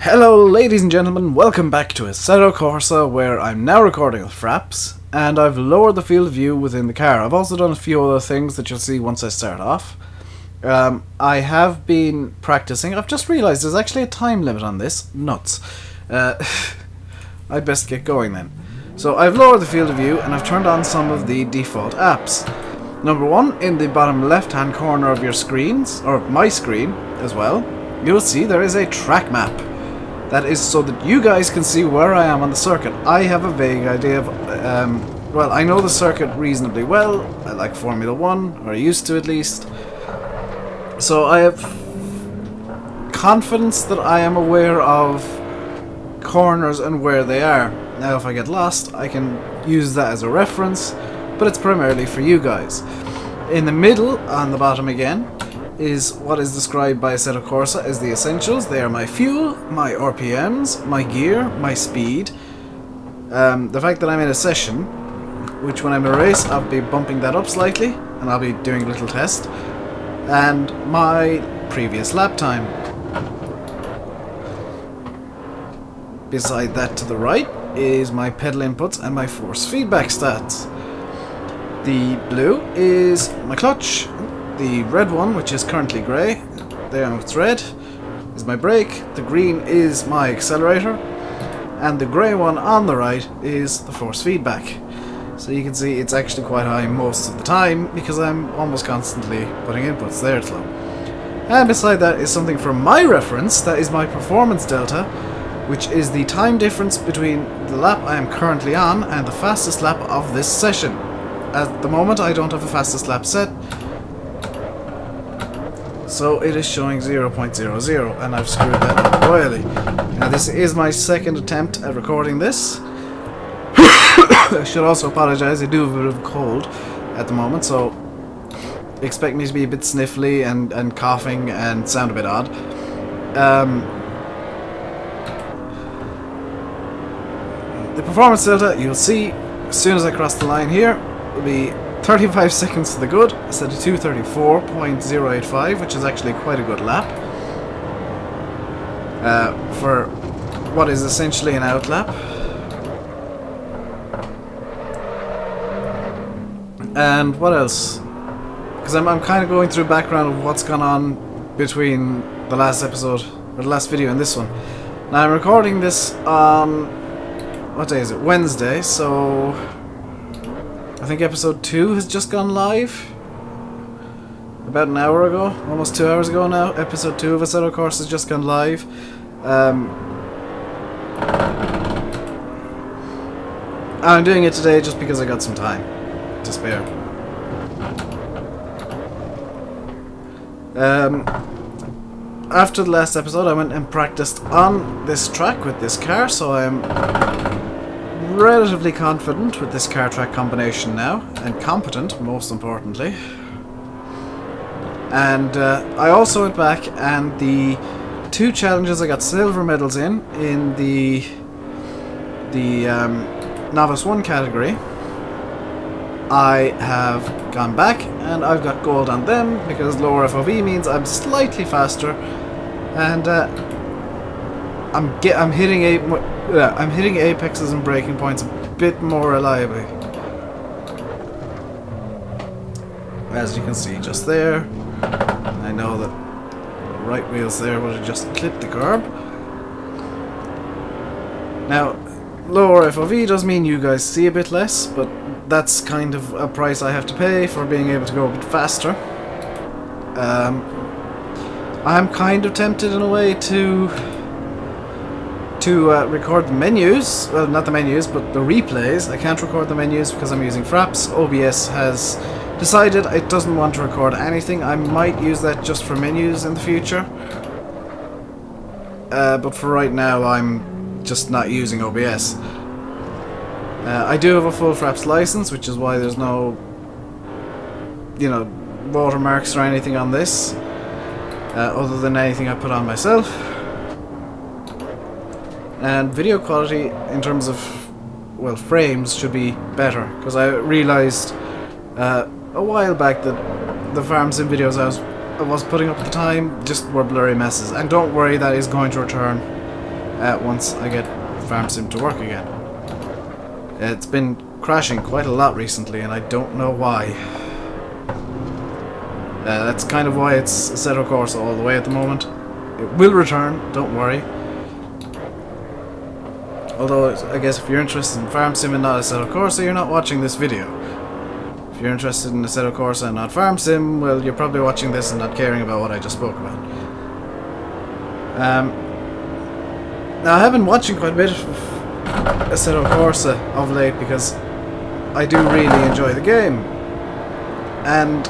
Hello ladies and gentlemen, welcome back to Assetto Corsa, where I'm now recording with Fraps, and I've lowered the field of view within the car. I've also done a few other things that you'll see once I start off. I have been practicing. I've just realised there's actually a time limit on this. Nuts. I'd best get going then. So I've lowered the field of view and I've turned on some of the default apps. Number one, in the bottom left hand corner of your screens, or my screen as well, you'll see there is a track map. That is so that you guys can see where I am on the circuit. I have a vague idea of, well, I know the circuit reasonably well. I like Formula 1, or I used to at least. So I have confidence that I am aware of corners and where they are. Now if I get lost, I can use that as a reference, but it's primarily for you guys. In the middle, on the bottom again, is what is described by Assetto Corsa as the essentials. They are my fuel, my RPMs, my gear, my speed, the fact that I'm in a session, which when I'm in a race I'll be bumping that up slightly, and I'll be doing a little test, and my previous lap time. Beside that to the right is my pedal inputs and my force feedback stats. The blue is my clutch. The red one, which is currently grey, there it's red, is my brake. The green is my accelerator, and the grey one on the right is the force feedback. So you can see it's actually quite high most of the time because I'm almost constantly putting inputs. There it's low. And beside that is something for my reference. That is my performance delta, which is the time difference between the lap I am currently on and the fastest lap of this session. At the moment I don't have a fastest lap set, so it is showing 0.00, and I've screwed that up royally. Now this is my second attempt at recording this. I should also apologise, I do have a bit of a cold at the moment, so expect me to be a bit sniffly and coughing and sound a bit odd. The performance delta, you'll see as soon as I cross the line here, will be 35 seconds to the good, set to 234.085, which is actually quite a good lap for what is essentially an out lap. And what else? Because I'm kind of going through background of what's gone on between the last episode, or the last video and this one. Now I'm recording this on, what day is it? Wednesday, so I think episode 2 has just gone live about an hour ago, almost 2 hours ago now. Episode 2 of Assetto Corsa has just gone live. I'm doing it today just because I got some time to spare. After the last episode I went and practiced on this track with this car, so I'm relatively confident with this car track combination now, and competent most importantly. And I also went back, and the 2 challenges I got silver medals in the Novice 1 category, I have gone back and I've got gold on them because lower FOV means I'm slightly faster, and I'm hitting apexes and braking points a bit more reliably. As you can see just there, I know that the right wheel's there would have just clipped the curb. Now, lower FOV does mean you guys see a bit less, but that's kind of a price I have to pay for being able to go a bit faster. I'm kind of tempted in a way to record the menus, well not the menus but the replays. I can't record the menus because I'm using Fraps. OBS has decided it doesn't want to record anything. I might use that just for menus in the future, but for right now I'm just not using OBS. I do have a full Fraps license, which is why there's no, you know, watermarks or anything on this, other than anything I put on myself. And video quality in terms of, well, frames should be better, because I realised a while back that the farm sim videos I was putting up at the time just were blurry messes. And don't worry, that is going to return. once I get Farm Sim to work again. It's been crashing quite a lot recently, and I don't know why. That's kind of why it's Assetto Corsa all the way at the moment. It will return, don't worry. Although, I guess if you're interested in Farm Sim and not Assetto Corsa, you're not watching this video. If you're interested in Assetto Corsa and not Farm Sim, well, you're probably watching this and not caring about what I just spoke about. Now, I have been watching quite a bit of Assetto Corsa of late because I do really enjoy the game. And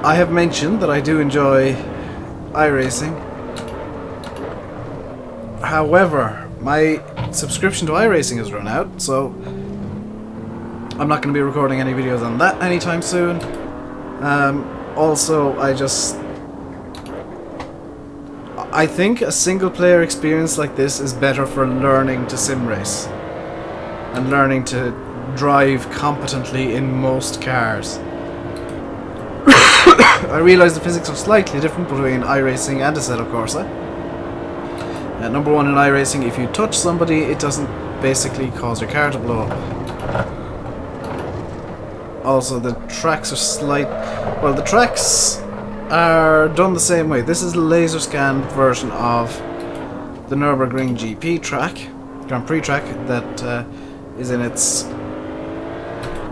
I have mentioned that I do enjoy iRacing. However, my subscription to iRacing has run out, so I'm not going to be recording any videos on that anytime soon. Also, I think a single player experience like this is better for learning to sim race and learning to drive competently in most cars. I realise the physics are slightly different between iRacing and Assetto Corsa. Number one, in iRacing, if you touch somebody, it doesn't basically cause your car to blow up. Also, the tracks are well, the tracks are done the same way. This is a laser scanned version of the Nurburgring GP track, Grand Prix track, that is in its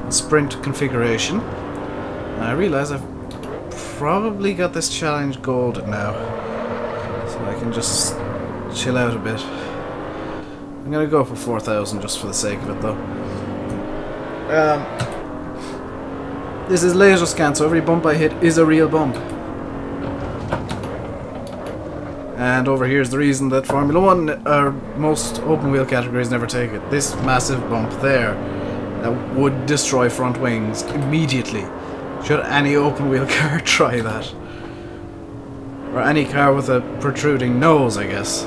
sprint configuration. And I realise I've probably got this challenge gold now, so I can just chill out a bit. I'm gonna go for 4,000 just for the sake of it, though. This is laser scan, so every bump I hit is a real bump. And over here is the reason that Formula 1 or most open wheel categories never take it. This massive bump there would destroy front wings immediately. Should any open wheel car try that? Or any car with a protruding nose, I guess.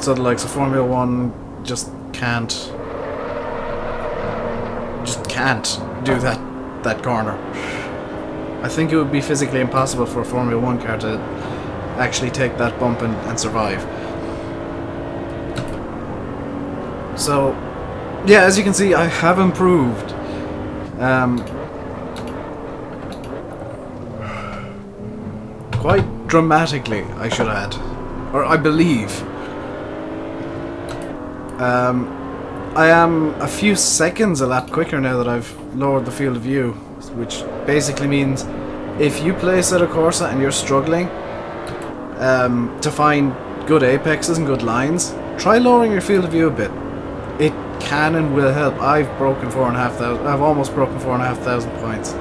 So the likes of Formula 1 just can't do that corner. I think it would be physically impossible for a Formula 1 car to actually take that bump and survive. So, yeah, as you can see, I have improved. Quite dramatically, I should add. Or I believe. I am a few seconds a lap quicker now that I've lowered the field of view, which basically means if you play Assetto Corsa and you're struggling to find good apexes and good lines, try lowering your field of view a bit. It can and will help. I've almost broken 4,500 points.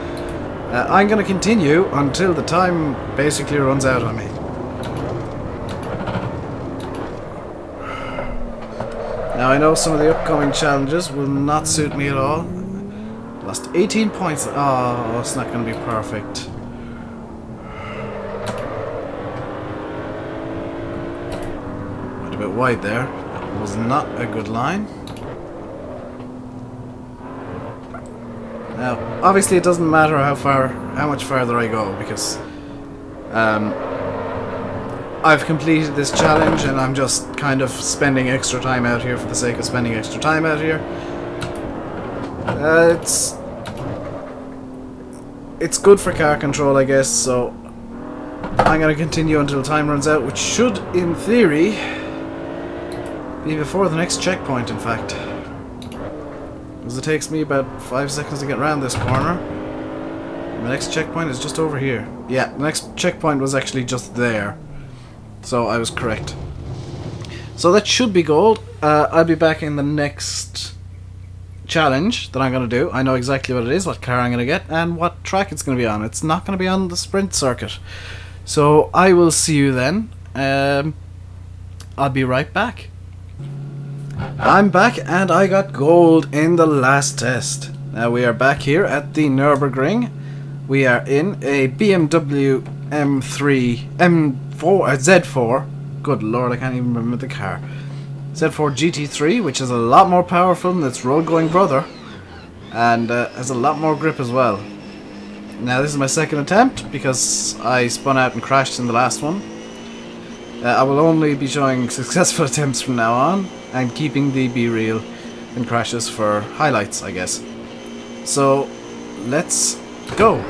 I'm going to continue until the time basically runs out on me. Now I know some of the upcoming challenges will not suit me at all. Lost 18 points. Oh, it's not going to be perfect. Went a bit wide there. That was not a good line. Now, obviously it doesn't matter how much farther I go, because I've completed this challenge and I'm just kind of spending extra time out here for the sake of spending extra time out here. It's good for car control, I guess, so I'm going to continue until time runs out, which should, in theory, be before the next checkpoint, in fact. Because it takes me about 5 seconds to get around this corner. The next checkpoint is just over here. Yeah, the next checkpoint was actually just there. So I was correct. So that should be gold. I'll be back in the next challenge that I'm going to do. I know exactly what it is, what car I'm going to get, and what track it's going to be on. It's not going to be on the sprint circuit. So I will see you then. I'll be right back. I'm back and I got gold in the last test. Now we are back here at the Nurburgring. We are in a BMW Z4. Good lord, I can't even remember the car. Z4 GT3, which is a lot more powerful than its road-going brother, and has a lot more grip as well. Now this is my second attempt because I spun out and crashed in the last one. I will only be showing successful attempts from now on, and keeping the B-reel and crashes for highlights, I guess. So, let's go.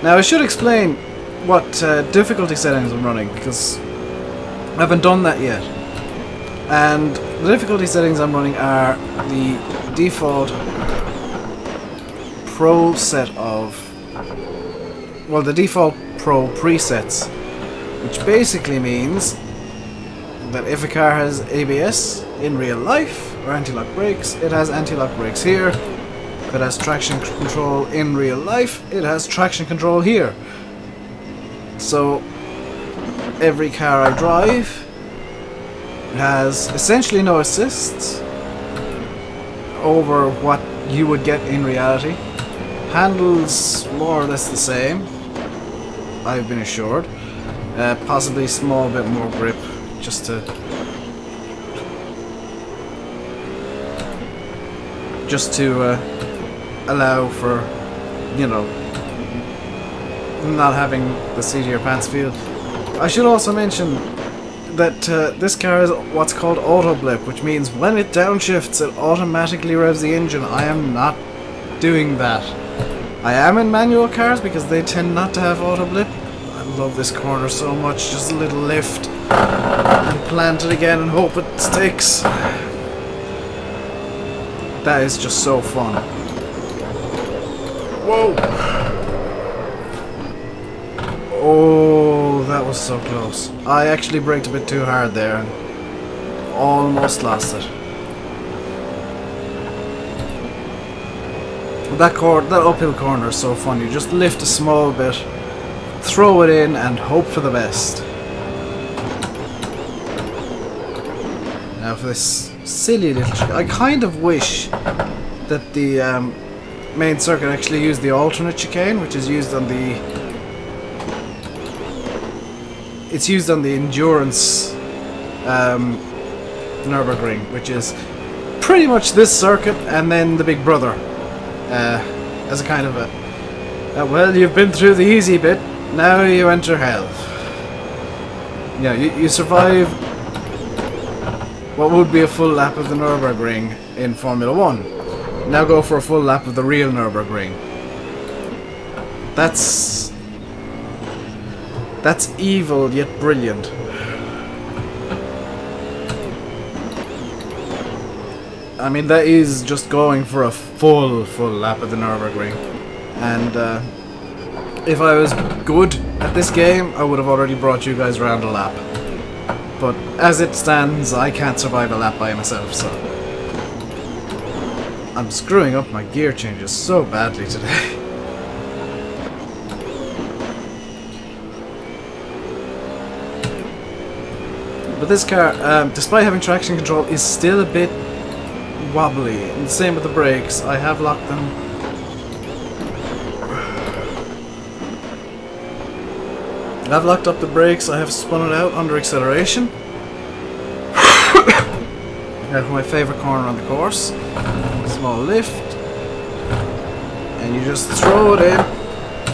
Now I should explain what difficulty settings I'm running, because I haven't done that yet. And the difficulty settings I'm running are the default Pro set of... well, the default Pro presets, which basically means that if a car has ABS in real life, or anti-lock brakes, it has anti-lock brakes here. If it has traction control in real life, it has traction control here. So every car I drive has essentially no assists over what you would get in reality. Handles more or less the same, I've been assured. Possibly a small bit more grip, just to allow for, you know, not having the seat of your pants feel. I should also mention that this car is what's called auto blip, which means when it downshifts it automatically revs the engine. I am not doing that. I am in manual cars because they tend not to have auto blip. I love this corner so much, just a little lift and plant it again and hope it sticks. That is just so fun. Whoa! Oh, that was so close. I actually braked a bit too hard there and almost lost it. That uphill corner is so fun. You just lift a small bit, throw it in, and hope for the best. Now for this silly little... I kind of wish that the main circuit actually used the alternate chicane, which is used on the... it's used on the endurance Nurburgring, which is pretty much this circuit and then the big brother. As a kind of a... well, you've been through the easy bit, now you enter hell. Yeah, you survive what would be a full lap of the Nurburgring in Formula 1. Now go for a full lap of the real Nurburgring. That's evil yet brilliant. I mean, that is just going for a full lap of the Nurburgring. And if I was good at this game, I would have already brought you guys around a lap. But as it stands, I can't survive a lap by myself, so... I'm screwing up my gear changes so badly today. But this car, despite having traction control, is still a bit wobbly. And the same with the brakes. I have locked them. I've locked up the brakes. I have spun it out under acceleration. Now for my favourite corner on the course. Small lift. And you just throw it in,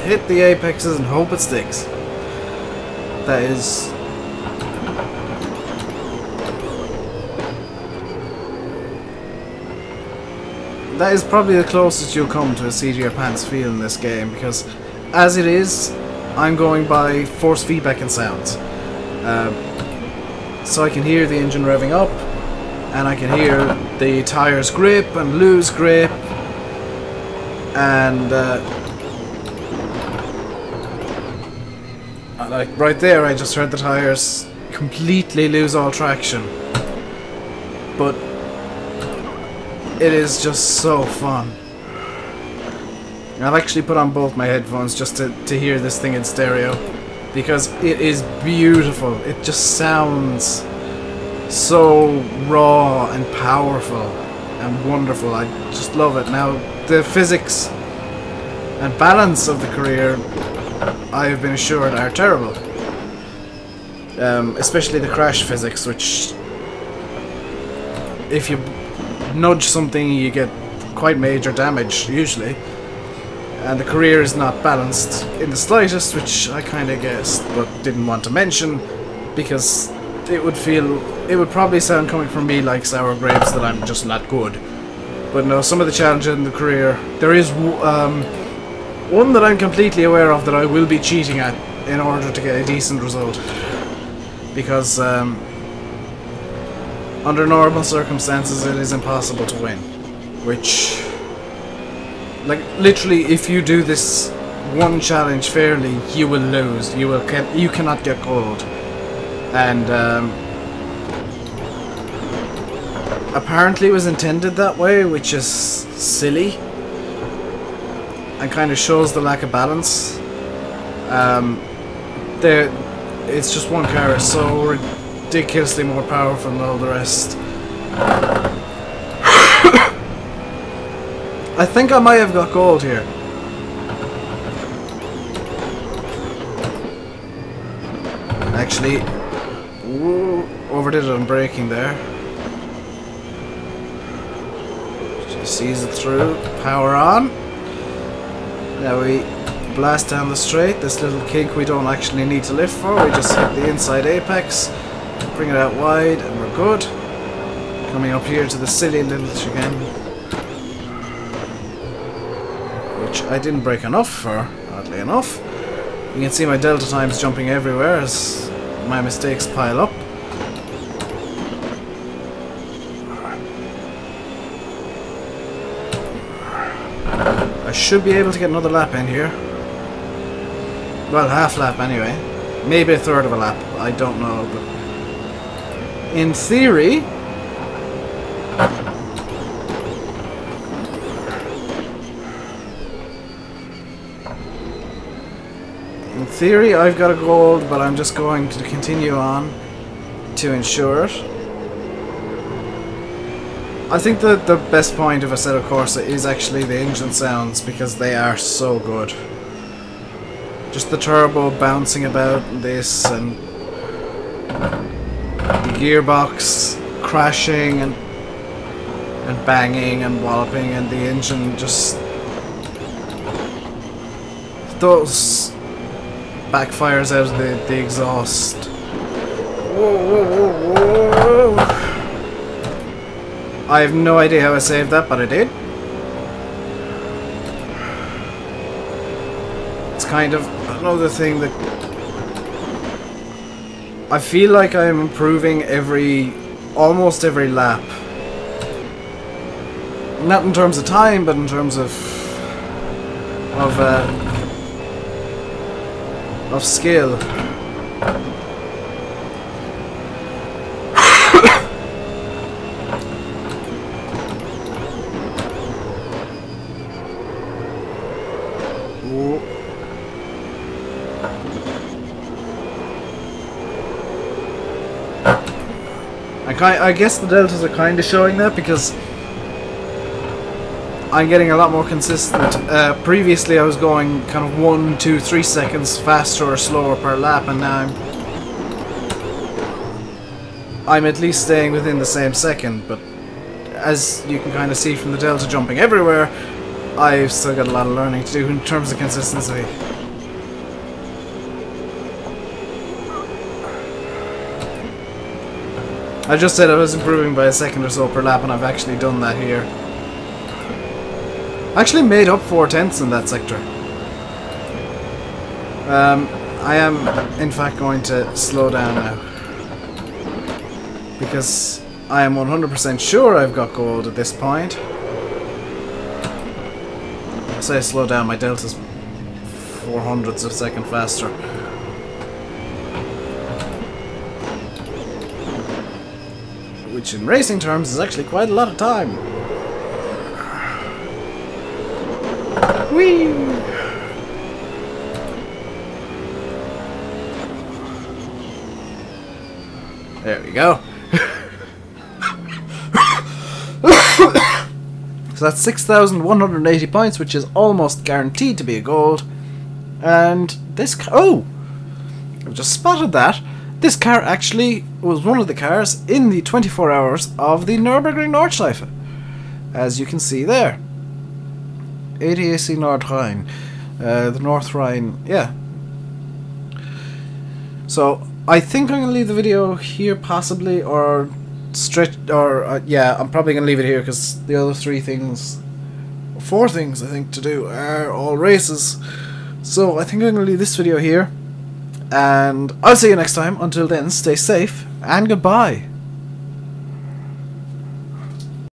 hit the apexes and hope it sticks. That is... that is probably the closest you'll come to a seat of your pants feel in this game, because as it is, I'm going by force feedback and sounds. So I can hear the engine revving up, and I can hear the tyres grip and lose grip, and like right there I just heard the tyres completely lose all traction. But it is just so fun. I've actually put on both my headphones just to hear this thing in stereo, because it is beautiful. It just sounds so raw and powerful and wonderful. I just love it. Now, the physics and balance of the career, I have been assured, are terrible. Especially the crash physics, which if you nudge something you get quite major damage usually. And the career is not balanced in the slightest, which I kind of guessed, but didn't want to mention, because it would probably sound coming from me like sour grapes that I'm just not good. But no, some of the challenges in the career, there is one that I'm completely aware of that I will be cheating at in order to get a decent result. Because under normal circumstances it is impossible to win. Which, like, literally, if you do this one challenge fairly, you will lose. You cannot get gold. And apparently it was intended that way, which is silly and kind of shows the lack of balance. It's just one car is so ridiculously more powerful than all the rest. I think I might have got gold here. Actually, whoa, overdid it on braking there. Just sees it through. Power on. Now we blast down the straight. This little kink we don't actually need to lift for. We just hit the inside apex, bring it out wide, and we're good. Coming up here to the silly little chicane, which I didn't brake enough for, oddly enough. You can see my delta times jumping everywhere as my mistakes pile up. I should be able to get another lap in here. Well, half lap anyway. Maybe a third of a lap. I don't know, but in theory, I've got a gold, but I'm just going to continue on to ensure it. I think that the best point of Assetto Corsa is actually the engine sounds, because they are so good. Just the turbo bouncing about this, and the gearbox crashing and banging and walloping, and the engine just... those backfires out of the exhaust. Whoa, whoa, whoa, whoa. I have no idea how I saved that, but I did. It's kind of another thing that I feel like I'm improving almost every lap. Not in terms of time, but in terms of skill. I guess the deltas are kind of showing that, because I'm getting a lot more consistent. Previously I was going kind of 1, 2, 3 seconds faster or slower per lap, and now I'm at least staying within the same second, but as you can kind of see from the delta jumping everywhere, I've still got a lot of learning to do in terms of consistency. I just said I was improving by a second or so per lap, and I've actually done that here. I actually made up 4/10 in that sector. I am in fact going to slow down now, because I am 100% sure I've got gold at this point. I say slow down, my delta's 0.04 of a second faster. Which in racing terms is actually quite a lot of time. Whee! There we go. So that's 6,180 points, which is almost guaranteed to be a gold. And this car... oh! I've just spotted that. This car actually was one of the cars in the 24 hours of the Nurburgring Nordschleife, as you can see there. ADAC Nordrhein. The North Rhine, yeah. So I think I'm gonna leave the video here, possibly, or yeah, I'm probably gonna leave it here because the other 4 things I think to do are all races. So I think I'm gonna leave this video here, and I'll see you next time. Until then, stay safe and goodbye.